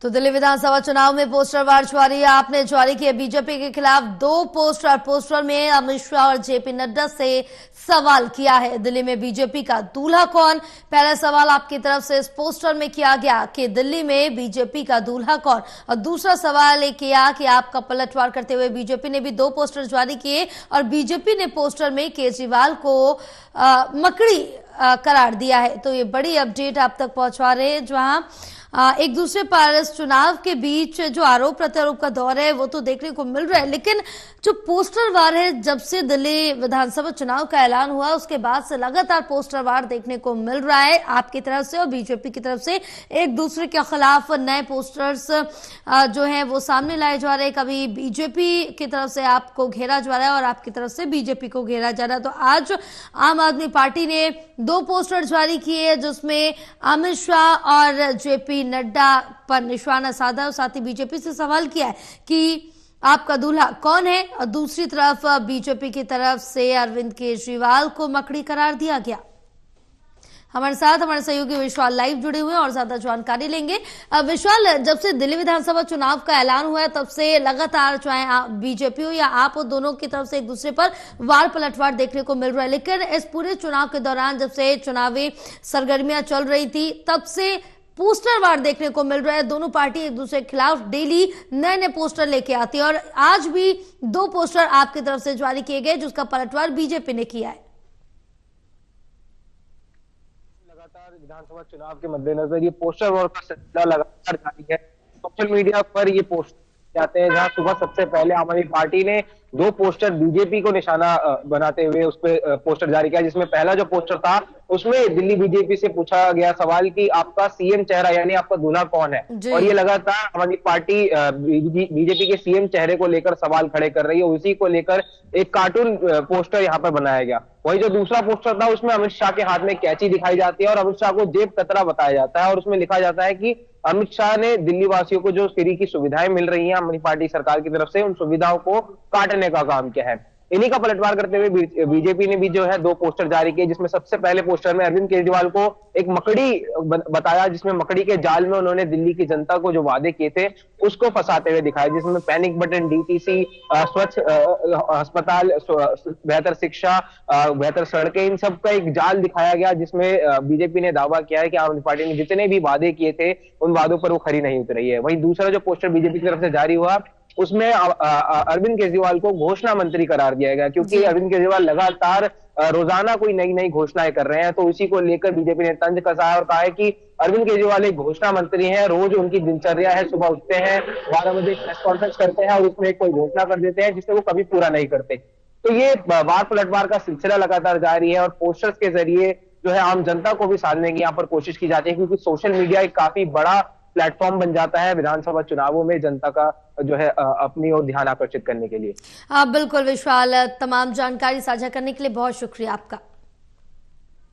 तो दिल्ली विधानसभा चुनाव में पोस्टर वार जारी आपने जारी किए बीजेपी के खिलाफ 2 पोस्टर में अमित शाह और जेपी नड्डा से सवाल किया है। दिल्ली में बीजेपी का दूल्हा कौन? पहला सवाल आपकी तरफ से इस पोस्टर में किया गया कि दिल्ली में बीजेपी का दूल्हा कौन, और दूसरा सवाल ये किया कि आपका पलटवार करते हुए बीजेपी ने भी 2 पोस्टर जारी किए और बीजेपी ने पोस्टर में केजरीवाल को मकड़ी करार दिया है। तो ये बड़ी अपडेट आप तक पहुंचा रहे हैं, जहां एक दूसरे पर इस चुनाव के बीच जो आरोप प्रत्यारोप का दौर है वो तो देखने को मिल रहा है, लेकिन जो पोस्टर वार है, जब से दिल्ली विधानसभा चुनाव का ऐलान हुआ उसके बाद से लगातार पोस्टर वार देखने को मिल रहा है आपकी तरफ से और बीजेपी की तरफ से। एक दूसरे के खिलाफ नए पोस्टर्स जो हैं वो सामने लाए जा रहे हैं। कभी बीजेपी की तरफ से आपको घेरा जा रहा है और आपकी तरफ से बीजेपी को घेरा जा रहा है। तो आज आम आदमी पार्टी ने 2 पोस्टर जारी किए जिसमें अमित शाह और जेपी नड्डा पर निशाना साधा और साथ ही बीजेपी से सवाल किया है कि आपका दूल्हा कौन है, और दूसरी तरफ बीजेपी की तरफ से अरविंद केजरीवाल को मकड़ी करार दिया गया। हमारे साथ हमारे सहयोगी विशाल लाइव जुड़े हुए हैं और ज्यादा जानकारी लेंगे। विशाल, जब से दिल्ली विधानसभा चुनाव का ऐलान हुआ है तब से लगातार चाहे बीजेपी हो या आप हो, दोनों की तरफ से एक दूसरे पर वार पलटवार देखने को मिल रहा है। लेकिन इस पूरे चुनाव के दौरान जब से चुनावी सरगर्मियां चल रही थी तब से पोस्टर वार देखने को मिल रहा है। दोनों पार्टी एक दूसरे के खिलाफ डेली नए नए पोस्टर लेके आती है और आज भी 2 पोस्टर आपकी तरफ से जारी किए गए जिसका पलटवार बीजेपी ने किया है। लगातार विधानसभा चुनाव के मद्देनजर ये पोस्टर वॉर का सिलसिला लगातार जारी है। सोशल मीडिया पर ये पोस्टर आते हैं, जहां सुबह सबसे पहले आम आदमी पार्टी ने 2 पोस्टर बीजेपी को निशाना बनाते हुए उस पर पोस्टर जारी किया, जिसमें पहला जो पोस्टर था उसमें दिल्ली बीजेपी से पूछा गया सवाल कि आपका सीएम चेहरा यानी आपका दूल्हा कौन है। और ये लगातार आम आदमी पार्टी बीजेपी के सीएम चेहरे को लेकर सवाल खड़े कर रही है। उसी को लेकर एक कार्टून पोस्टर यहाँ पर बनाया गया। वही जो दूसरा पोस्टर था उसमें अमित शाह के हाथ में कैंची दिखाई जाती है और अमित शाह को जेब कतरा बताया जाता है और उसमें लिखा जाता है कि अमित शाह ने दिल्ली वासियों को जो फ्री की सुविधाएं मिल रही हैं आम आदमी पार्टी सरकार की तरफ से, उन सुविधाओं को काटने का काम किया है। इन्हीं का पलटवार करते हुए बीजेपी ने भी जो है 2 पोस्टर जारी किए, जिसमें सबसे पहले पोस्टर में अरविंद केजरीवाल को एक मकड़ी बताया, जिसमें मकड़ी के जाल में उन्होंने दिल्ली की जनता को जो वादे किए थे उसको फंसाते हुए दिखाया, जिसमें पैनिक बटन, डीटीसी, स्वच्छ अस्पताल, बेहतर शिक्षा, बेहतर सड़कें, इन सब का एक जाल दिखाया गया, जिसमें बीजेपी ने दावा किया है कि आम आदमी पार्टी ने जितने भी वादे किए थे उन वादों पर वो खरी नहीं उतरी है। वहीं दूसरा जो पोस्टर बीजेपी की तरफ से जारी हुआ उसमें अरविंद केजरीवाल को घोषणा मंत्री करार दिया गया, क्योंकि अरविंद केजरीवाल लगातार रोजाना कोई नई नई घोषणाएं कर रहे हैं। तो इसी को लेकर बीजेपी ने तंज कसा है और कहा है कि अरविंद केजरीवाल एक घोषणा मंत्री हैं। रोज उनकी दिनचर्या है, सुबह उठते हैं, 12 बजे प्रेस कॉन्फ्रेंस करते हैं और उसमें कोई घोषणा कर देते हैं जिसे वो कभी पूरा नहीं करते। तो ये वार पलटवार का सिलसिला लगातार जारी है और पोस्टर्स के जरिए जो है आम जनता को भी साधने की यहाँ पर कोशिश की जाती है, क्योंकि सोशल मीडिया एक काफी बड़ा प्लेटफॉर्म बन जाता है विधानसभा चुनावों में जनता का जो है अपनी ओर ध्यान आकर्षित करने के लिए। बिल्कुल विशाल, तमाम जानकारी साझा करने के लिए बहुत शुक्रिया आपका।